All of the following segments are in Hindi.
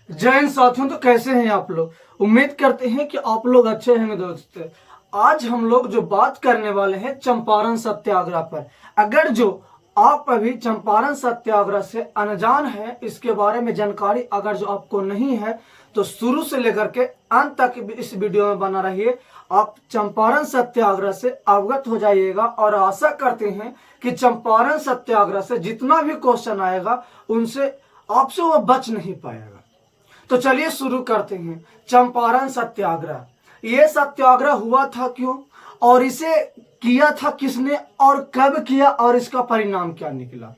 जय हिंद साथियों। तो कैसे हैं आप लोग? उम्मीद करते हैं कि आप लोग अच्छे होंगे दोस्तों। आज हम लोग जो बात करने वाले हैं चंपारण सत्याग्रह पर। अगर जो आप अभी चंपारण सत्याग्रह से अनजान है, इसके बारे में जानकारी अगर जो आपको नहीं है तो शुरू से लेकर के अंत तक इस वीडियो में बना रहिए। आप चंपारण सत्याग्रह से अवगत हो जाइएगा और आशा करते हैं कि चंपारण सत्याग्रह से जितना भी क्वेश्चन आएगा उनसे आपसे वो बच नहीं पाएगा। तो चलिए शुरू करते हैं। चंपारण सत्याग्रह, ये सत्याग्रह हुआ था क्यों और इसे किया था किसने और कब किया और इसका परिणाम क्या निकला,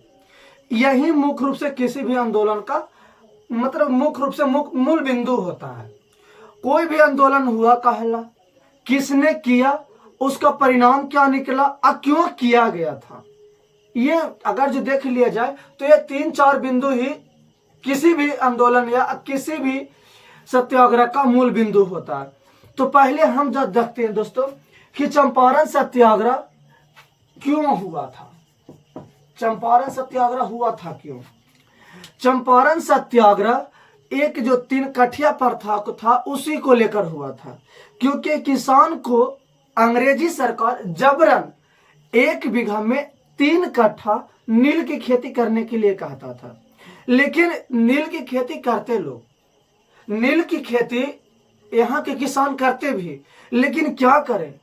यही मुख्य रूप से किसी भी आंदोलन का मतलब मुख्य रूप से मूल बिंदु होता है। कोई भी आंदोलन हुआ कहला, किसने किया, उसका परिणाम क्या निकला और क्यों किया गया था, ये अगर जो देख लिया जाए तो ये 3-4 बिंदु ही किसी भी आंदोलन या किसी भी सत्याग्रह का मूल बिंदु होता है। तो पहले हम जब देखते हैं दोस्तों कि चंपारण सत्याग्रह क्यों हुआ था। चंपारण सत्याग्रह हुआ था क्यों? चंपारण सत्याग्रह एक जो 3 कठिया प्रथा को था उसी को लेकर हुआ था, क्योंकि किसान को अंग्रेजी सरकार जबरन 1 बीघा में 3 कट्ठा नील की खेती करने के लिए कहता था। लेकिन नील की खेती करते लोग, नील की खेती यहाँ के किसान करते भी, लेकिन क्या करें,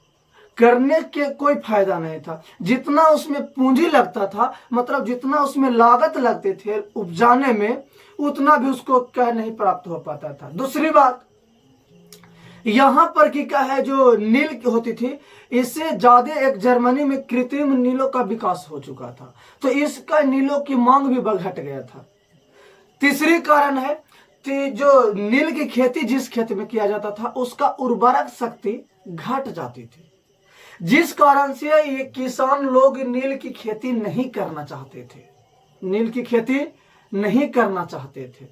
करने के कोई फायदा नहीं था। जितना उसमें पूंजी लगता था, मतलब जितना उसमें लागत लगते थे उपजाने में, उतना भी उसको क्या नहीं प्राप्त हो पाता था। दूसरी बात यहाँ पर की क्या है, जो नील होती थी इससे ज्यादा एक जर्मनी में कृत्रिम नीलों का विकास हो चुका था, तो इसका नीलों की मांग भी घट गया था। तीसरी कारण है कि जो नील की खेती जिस खेत में किया जाता था उसका उर्वरक शक्ति घट जाती थी, जिस कारण से ये किसान लोग नील की खेती नहीं करना चाहते थे, नील की खेती नहीं करना चाहते थे।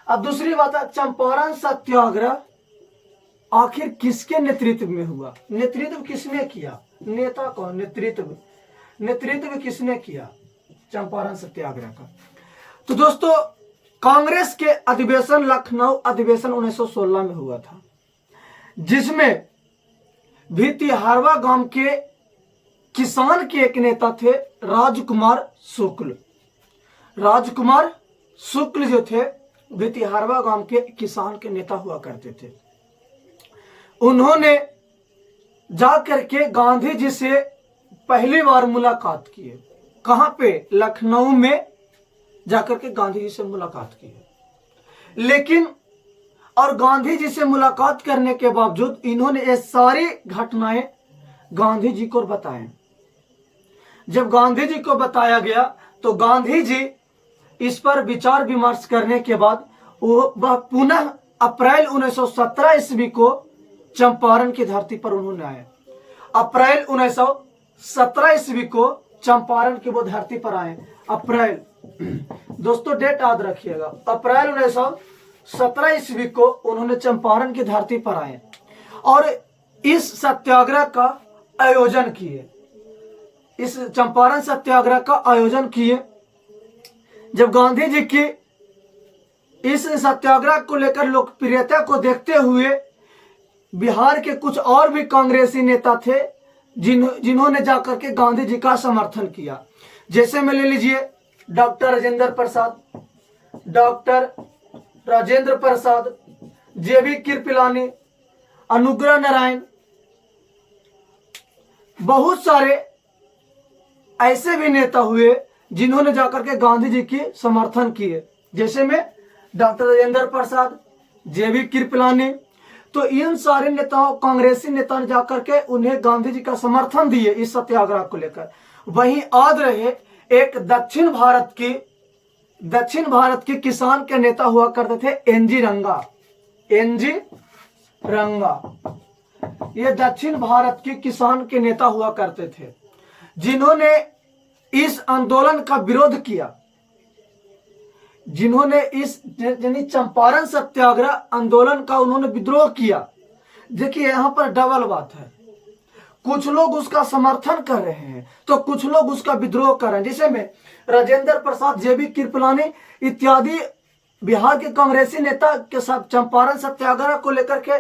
अब दूसरी बात है, चंपारण सत्याग्रह आखिर किसके नेतृत्व में हुआ? नेतृत्व किसने किया? नेता कौन? नेतृत्व किसने किया चंपारण सत्याग्रह का? तो दोस्तों कांग्रेस के अधिवेशन, लखनऊ अधिवेशन 1916 में हुआ था, जिसमें भितिहारवा गांव के किसान के एक नेता थे राजकुमार शुक्ल। राजकुमार शुक्ल जो थे भितिहारवा गांव के किसान के नेता हुआ करते थे। उन्होंने जाकर के गांधी जी से पहली बार मुलाकात की है। कहां पे? लखनऊ में जाकर के गांधी जी से मुलाकात की है। लेकिन और गांधी जी से मुलाकात करने के बावजूद इन्होंने ये सारी घटनाएं गांधी जी को बताएं। जब गांधी जी को बताया गया तो गांधी जी इस पर विचार विमर्श करने के बाद वह पुनः अप्रैल 1917 ईस्वी को चंपारण की धरती पर उन्होंने आए। अप्रैल 1917 ईस्वी को चंपारण की वो धरती पर आए। अप्रैल, दोस्तों डेट याद रखिएगा, अप्रैल 1917 ईस्वी को उन्होंने चंपारण की धरती पर आए और इस सत्याग्रह का आयोजन किए। इस चंपारण सत्याग्रह का आयोजन किए। जब गांधी जी की इस सत्याग्रह को लेकर लोकप्रियता को देखते हुए बिहार के कुछ और भी कांग्रेसी नेता थे जिन्होंने जाकर के गांधी जी का समर्थन किया। जैसे में ले लीजिए डॉक्टर राजेंद्र प्रसाद, जेबी कृपलानी, अनुग्रह नारायण, बहुत सारे ऐसे भी नेता हुए जिन्होंने जाकर के गांधी जी की समर्थन किए, जैसे में डॉक्टर राजेंद्र प्रसाद, जेबी कृपलानी। तो इन सारे नेताओं, कांग्रेसी नेताओं ने जाकर के उन्हें गांधी जी का समर्थन दिए इस सत्याग्रह को लेकर। वहीं याद रहे एक दक्षिण भारत के किसान के नेता हुआ करते थे एनजी रंगा। ये दक्षिण भारत के किसान के नेता हुआ करते थे जिन्होंने इस आंदोलन का विरोध किया, जिन्होंने इस यानी चंपारण सत्याग्रह आंदोलन का उन्होंने विद्रोह किया। देखिए यहाँ पर डबल बात है, कुछ लोग उसका समर्थन कर रहे हैं तो कुछ लोग उसका विद्रोह कर रहे हैं। जैसे में राजेंद्र प्रसाद, जेबी कृपलानी इत्यादि बिहार के कांग्रेसी नेता के साथ चंपारण सत्याग्रह को लेकर के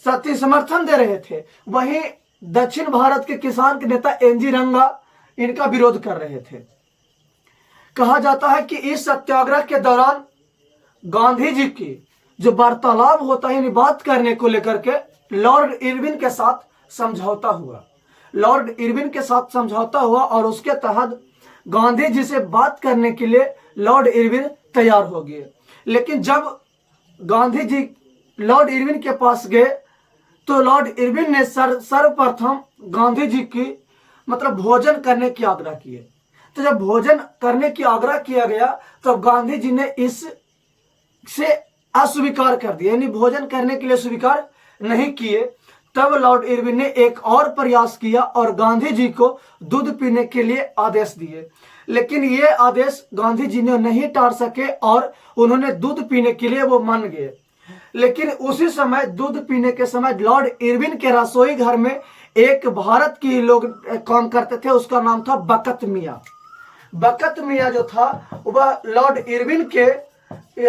सत्य समर्थन दे रहे थे, वहीं दक्षिण भारत के किसान के नेता एनजी रंगा इनका विरोध कर रहे थे। कहा जाता है कि इस सत्याग्रह के दौरान गांधी जी की जो वार्तालाप होता है, बात करने को लेकर के लॉर्ड इरविन के साथ समझौता हुआ। लॉर्ड इरविन के साथ समझौता हुआ और उसके तहत गांधी जी से बात करने के लिए लॉर्ड इरविन तैयार हो गए। लेकिन जब गांधी जी लॉर्ड इरविन के पास गए तो लॉर्ड इरविन ने सर्वप्रथम गांधी जी की भोजन करने की आग्रह किए। तो जब भोजन करने की आग्रह किया गया तो गांधी जी ने इससे अस्वीकार कर दिया, यानी भोजन करने के लिए स्वीकार नहीं किए। तब लॉर्ड इरविन ने एक और प्रयास किया और गांधी जी को दूध पीने के लिए आदेश दिए, लेकिन ये आदेश गांधी जी ने नहीं टाल सके और उन्होंने दूध पीने के लिए वो मान गए। लेकिन उसी समय दूध पीने के समय लॉर्ड इरविन के रसोई घर में एक भारत की लोग काम करते थे, उसका नाम था बकत मियाँ। बकत मियाँ जो था वह लॉर्ड इरविन के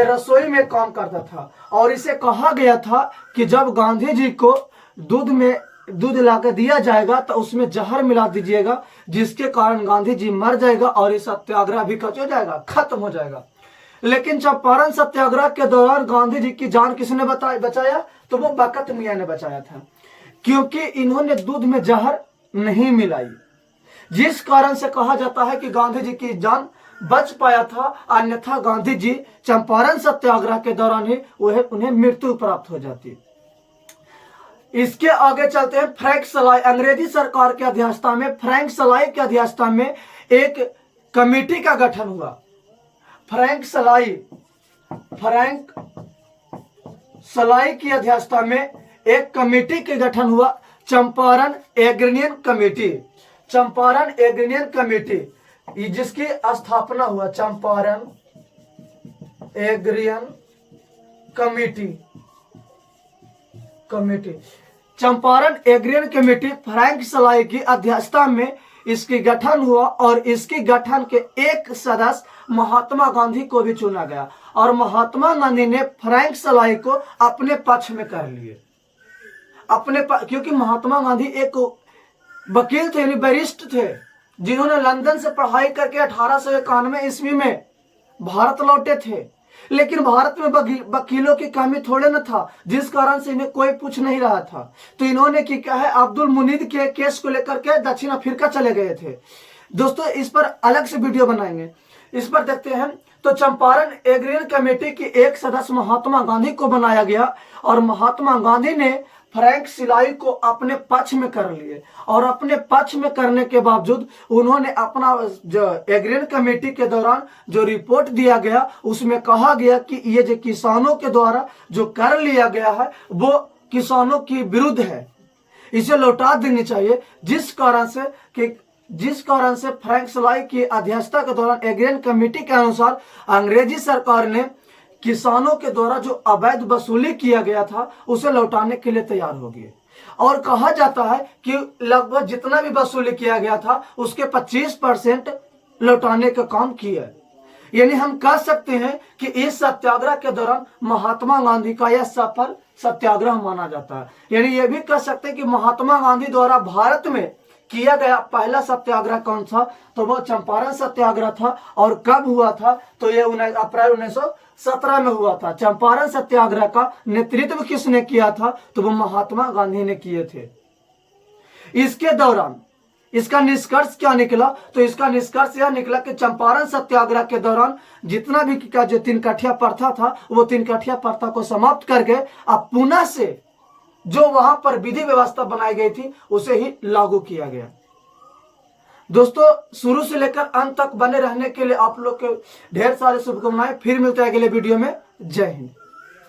रसोई में काम करता था और इसे कहा गया था कि जब गांधी जी को दूध लाकर दिया जाएगा तो उसमें जहर मिला दीजिएगा, जिसके कारण गांधी जी मर जाएगा और ये सत्याग्रह भी हो जाएगा, खत्म हो जाएगा। लेकिन चंपारण सत्याग्रह के दौरान गांधी जी की जान किसने बचाया? तो वो बकत मियाँ ने बचाया था, क्योंकि इन्होंने दूध में जहर नहीं मिलाई, जिस कारण से कहा जाता है कि गांधी जी की जान बच पाया था। अन्यथा गांधी जी चंपारण सत्याग्रह के दौरान ही उन्हें मृत्यु प्राप्त हो जाती। इसके आगे चलते हैं। फ्रैंक सलाई, अंग्रेजी सरकार के अध्यक्षता में, फ्रैंक सलाई के अध्यक्षता में एक कमेटी का गठन हुआ। फ्रैंक सलाई की अध्यक्षता में एक कमेटी के गठन हुआ, Champaran agrarian committee. Champaran agrarian committee जिसकी स्थापना हुआ Champaran agrarian committee. Champaran agrarian committee Frank Sly की अध्यक्षता में इसकी गठन हुआ और इसके गठन के एक सदस्य महात्मा गांधी को भी चुना गया और महात्मा गांधी ने फ्रैंक सलाई को अपने पक्ष में कर लिए। क्योंकि महात्मा गांधी एक वकील थे, बैरिस्ट थे, जिन्होंने लंदन से पढ़ाई करके 1891 ईस्वी में भारत लौटे थे। लेकिन भारत में वकीलों की कमी थोड़े न था, जिस कारण से इन्हें कोई पूछ नहीं रहा था। तो इन्होंने क्या है, अब्दुल मुनीद के केस को लेकर के दक्षिण अफ्रीका चले गए थे। दोस्तों इस पर अलग से वीडियो बनाएंगे, इस पर देखते हैं। तो चंपारण एग्रीनियन कमेटी की एक सदस्य महात्मा गांधी को बनाया गया और महात्मा गांधी ने फ्रैंक सलाई को अपने पक्ष में कर लिए और अपने पक्ष में करने के बावजूद उन्होंने अपना जो एग्रीनियन कमेटी के दौरान जो रिपोर्ट दिया गया उसमें कहा गया कि ये जो किसानों के द्वारा जो कर लिया गया है वो किसानों के विरुद्ध है, इसे लौटा देनी चाहिए। जिस कारण से फ्रैंक सलाई की अध्यक्षता के दौरान एग्रीनियन कमेटी के अनुसार अंग्रेजी सरकार ने किसानों के द्वारा जो अवैध वसूली किया गया था उसे लौटाने के लिए तैयार हो गए और कहा जाता है कि लगभग जितना भी वसूली किया गया था उसके 25% लौटाने का काम किया। यानी हम कह सकते हैं कि इस सत्याग्रह के दौरान महात्मा गांधी का यह सफल सत्याग्रह माना जाता है। यानी यह भी कह सकते हैं कि महात्मा गांधी द्वारा भारत में किया गया पहला सत्याग्रह कौन था? तो वो चंपारण सत्याग्रह था। और कब हुआ था? तो ये अप्रैल 1917 में हुआ था। चंपारण सत्याग्रह का नेतृत्व किसने किया था? तो वो महात्मा गांधी ने किए थे। इसके दौरान इसका निष्कर्ष क्या निकला? तो इसका निष्कर्ष यह निकला कि चंपारण सत्याग्रह के दौरान जितना भी का जो तीन कठिया प्रथा था वो तीन कठिया प्रथा को समाप्त करके अब पुनः से जो वहां पर विधि व्यवस्था बनाई गई थी उसे ही लागू किया गया। दोस्तों शुरू से लेकर अंत तक बने रहने के लिए आप लोग के ढेर सारे शुभकामनाएं। फिर मिलते हैं अगले वीडियो में। जय हिंद।